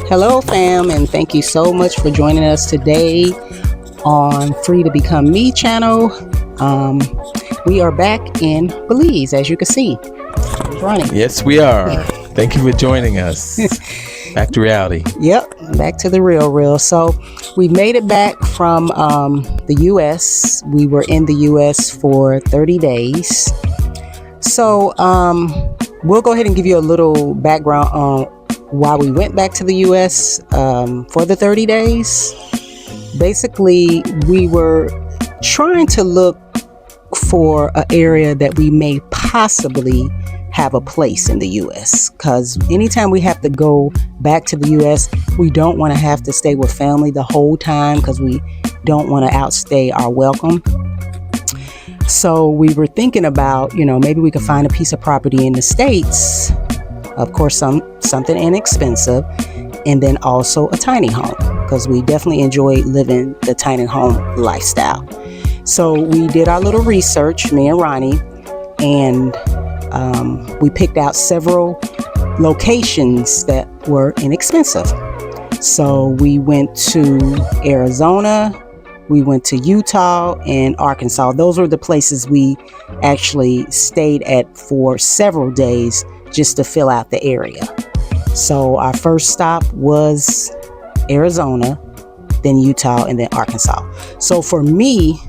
Hello, fam, and thank you so much for joining us today on Free to Become Me channel. Um, we are back in Belize, as you can see. It's running. Yes, we are. Thank you for joining us. Back to reality. Yep, back to the real. So we made it back from the U.S. We were in the U.S. for 30 days. So we'll go ahead and give you a little background on why we went back to the U.S. For the 30 days. Basically, we were trying to look for an area that we may possibly have a place in the U.S. because anytime we have to go back to the U.S., we don't want to have to stay with family the whole time because we don't want to outstay our welcome. So we were thinking about, maybe we could find a piece of property in the States, of course, something inexpensive, and then also a tiny home because we definitely enjoy living the tiny home lifestyle. So we did our little research, me and Ronnie, and we picked out several locations that were inexpensive. So we went to Arizona, we went to Utah and Arkansas. Those were the places we actually stayed at for several days just to fill out the area. So our first stop was Arizona, then Utah, and then Arkansas. So for me,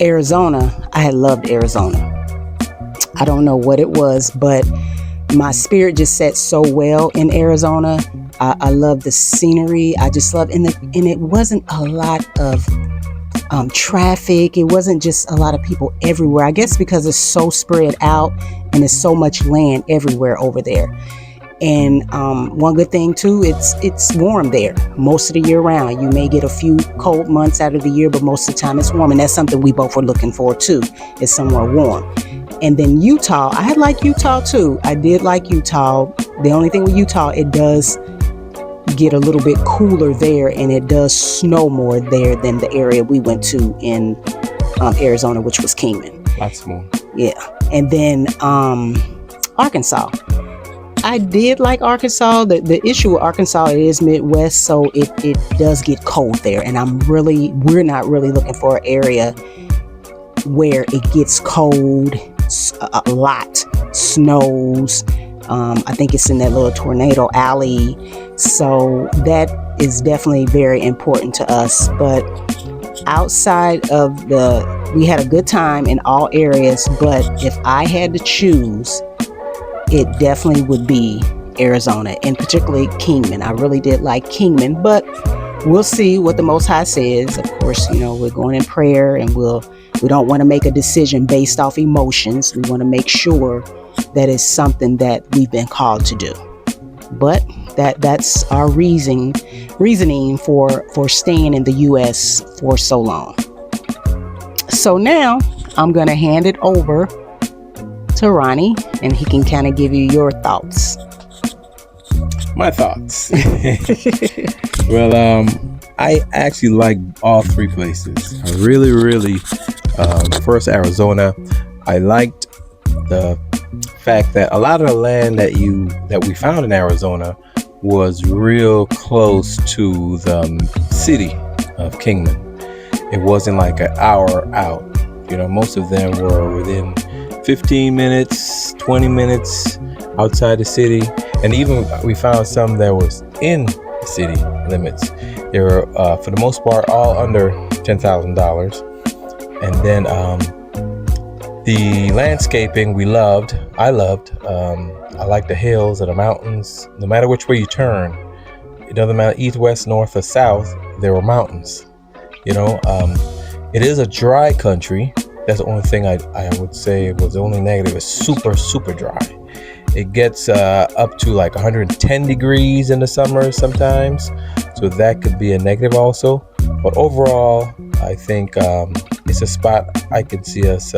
Arizona, I had loved Arizona. I don't know what it was, but my spirit just set so well in Arizona. I love the scenery. I just love, and it wasn't a lot of traffic. It wasn't just a lot of people everywhere. I guess because it's so spread out and there's so much land everywhere over there. And one good thing too, it's warm there most of the year round. You may get a few cold months out of the year, but most of the time it's warm, and that's something we both were looking for too, is somewhere warm. And then Utah, I like Utah too. I did like Utah. The only thing with Utah, it does get a little bit cooler there, and it does snow more there than the area we went to in Arizona, which was Kingman. Lots more. Yeah. And then Arkansas. I did like Arkansas. The issue with Arkansas, it is Midwest, so it does get cold there. And we're not really looking for an area where it gets cold a lot, snows. I think it's in that little tornado alley. So that is definitely very important to us. But outside of we had a good time in all areas. But if I had to choose, it definitely would be Arizona, and particularly Kingman. I really did like Kingman, but we'll see what the Most High says. Of course, we're going in prayer, and we don't want to make a decision based off emotions. We want to make sure that it's something that we've been called to do. But that's our reasoning for staying in the U.S. for so long. So now I'm going to hand it over to Ronnie, and he can kind of give you your thoughts. My thoughts. Well, I actually like all three places. I really, first Arizona, I liked the fact that a lot of the land that we found in Arizona was real close to the city of Kingman. It wasn't like an hour out. Most of them were within 15 minutes, 20 minutes outside the city. And even we found some that was in the city limits. They were, for the most part, all under $10,000. And then the landscaping I loved. I like the hills and the mountains. No matter which way you turn, it doesn't matter east, west, north, or south, there were mountains. It is a dry country. That's the only thing I would say was the only negative. It's super, super dry. It gets up to like 110 degrees in the summer sometimes. So that could be a negative also. But overall, I think it's a spot I could see us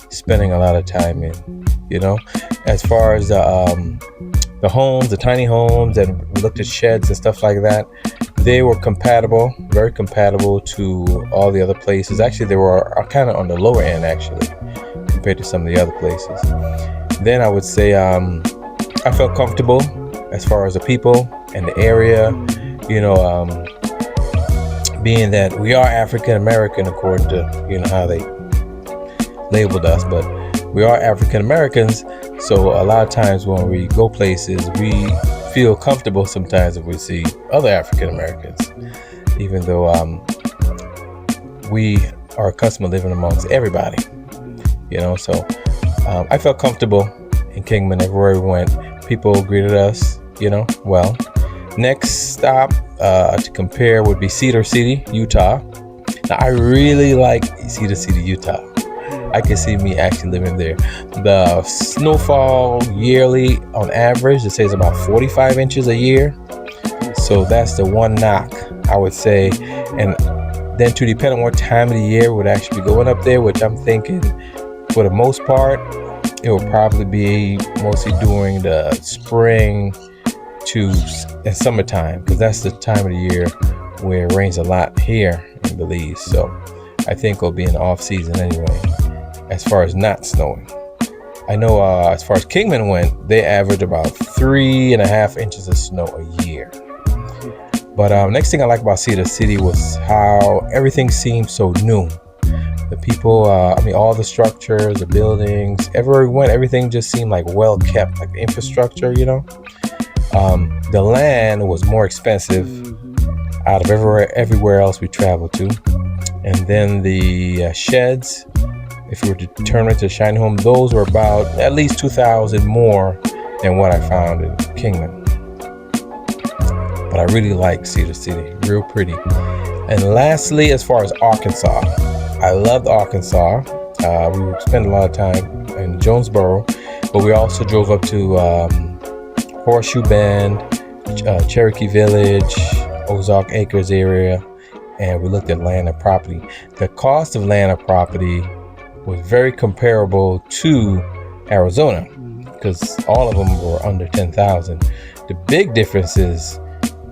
spending a lot of time in. As far as the homes, the tiny homes, and we looked at sheds and stuff like that, they were compatible, very compatible to all the other places. Actually, they were kind of on the lower end, actually, compared to some of the other places. Then I would say I felt comfortable. as far as the people and the area. You know, being that we are African American according to how they labeled us, but we are African Americans. So a lot of times when we go places, we feel comfortable sometimes if we see other African Americans, even though we are accustomed to living amongst everybody. So I felt comfortable in Kingman everywhere we went. People greeted us, well. Next stop to compare would be Cedar City, Utah. Now, I really like Cedar City, Utah. I can see me actually living there. The snowfall yearly, on average, it says about 45 inches a year. So that's the one knock, I would say. And then to depend on what time of the year would actually be going up there, which I'm thinking for the most part, it will probably be mostly during the spring and summertime, because that's the time of the year where it rains a lot here in Belize. So I think it'll be an off season anyway, as far as not snowing. I know as far as Kingman went, they average about 3.5 inches of snow a year. But next thing I like about Cedar City was how everything seemed so new. The people, all the structures, the buildings, everywhere we went, everything just seemed like well kept, like the infrastructure, The land was more expensive out of everywhere else we traveled to. And then the sheds, if we were to turn into a shiny home, those were about at least $2,000 more than what I found in Kingman. But I really like Cedar City, real pretty. And lastly, as far as Arkansas, I loved Arkansas. We spent a lot of time in Jonesboro, but we also drove up to Horseshoe Bend, Cherokee Village, Ozark Acres area, and we looked at land and property. The cost of land and property was very comparable to Arizona, because all of them were under $10,000. The big difference is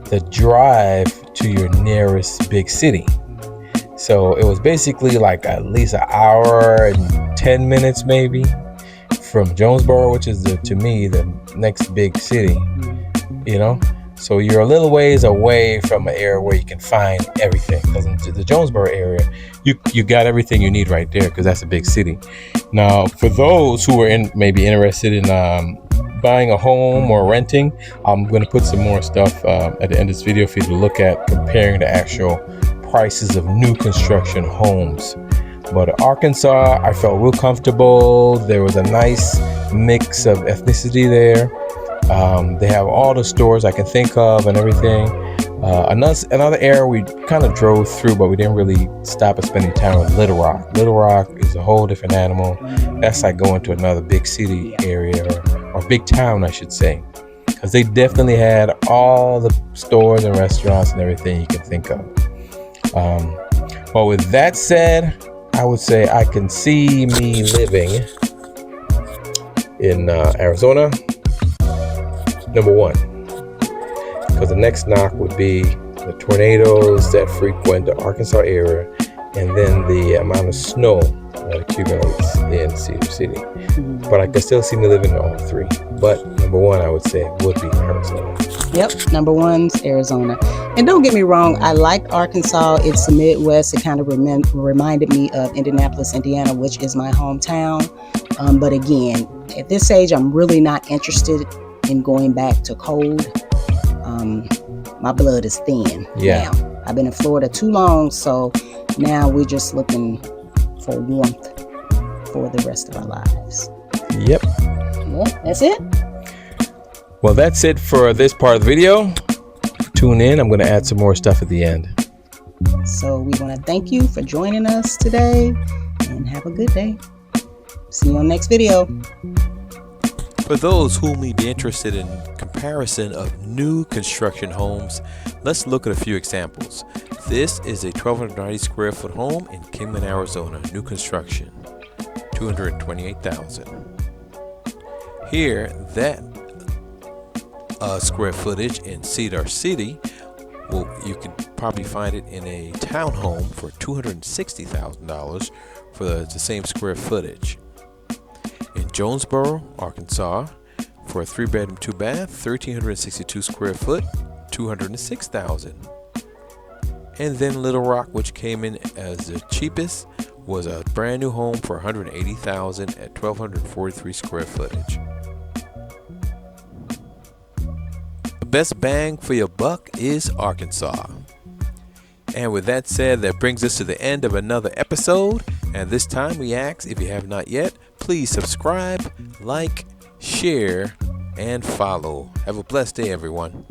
the drive to your nearest big city. So it was basically like at least an hour and 10 minutes maybe from Jonesboro, which is to me the next big city, So you're a little ways away from an area where you can find everything, because in the Jonesboro area, you got everything you need right there, because that's a big city. Now, for those who are maybe interested in buying a home or renting, I'm going to put some more stuff at the end of this video for you to look at, comparing the actual prices of new construction homes. But Arkansas, I felt real comfortable. There was a nice mix of ethnicity there. They have all the stores I can think of and everything. Another area we kind of drove through, but we didn't really stop and spend any time with Little Rock. Little Rock is a whole different animal. That's like going to another big city area or big town, I should say, because they definitely had all the stores and restaurants and everything you can think of. Well, with that said, I would say I can see me living in Arizona, number one, because the next knock would be the tornadoes that frequent the Arkansas area, and then the amount of snow that accumulates in Cedar City. But I can still see me living in all three. But number one, I would say, would be Arizona. Yep, number one's Arizona. And don't get me wrong, I like Arkansas. It's the Midwest. It kind of reminded me of Indianapolis, Indiana, which is my hometown. But again, at this age, I'm really not interested in going back to cold. My blood is thin now. I've been in Florida too long, so now we're just looking for warmth for the rest of our lives. Yep. That's it. Well, that's it for this part of the video. Tune in. I'm going to add some more stuff at the end. So we want to thank you for joining us today, and have a good day. See you on the next video. For those who may be interested in comparison of new construction homes, let's look at a few examples. This is a 1,290 square foot home in Kingman, Arizona, new construction, $228,000. Here, that square footage in Cedar City, well, you can probably find it in a townhome for $260,000 for the same square footage. In Jonesboro, Arkansas, for a 3-bedroom, 2-bath, 1,362 square foot, $206,000. And then Little Rock, which came in as the cheapest, was a brand new home for $180,000 at 1,243 square footage. The best bang for your buck is Arkansas. And with that said, that brings us to the end of another episode. And this time we ask, if you have not yet, please subscribe, like, share, and follow. Have a blessed day, everyone.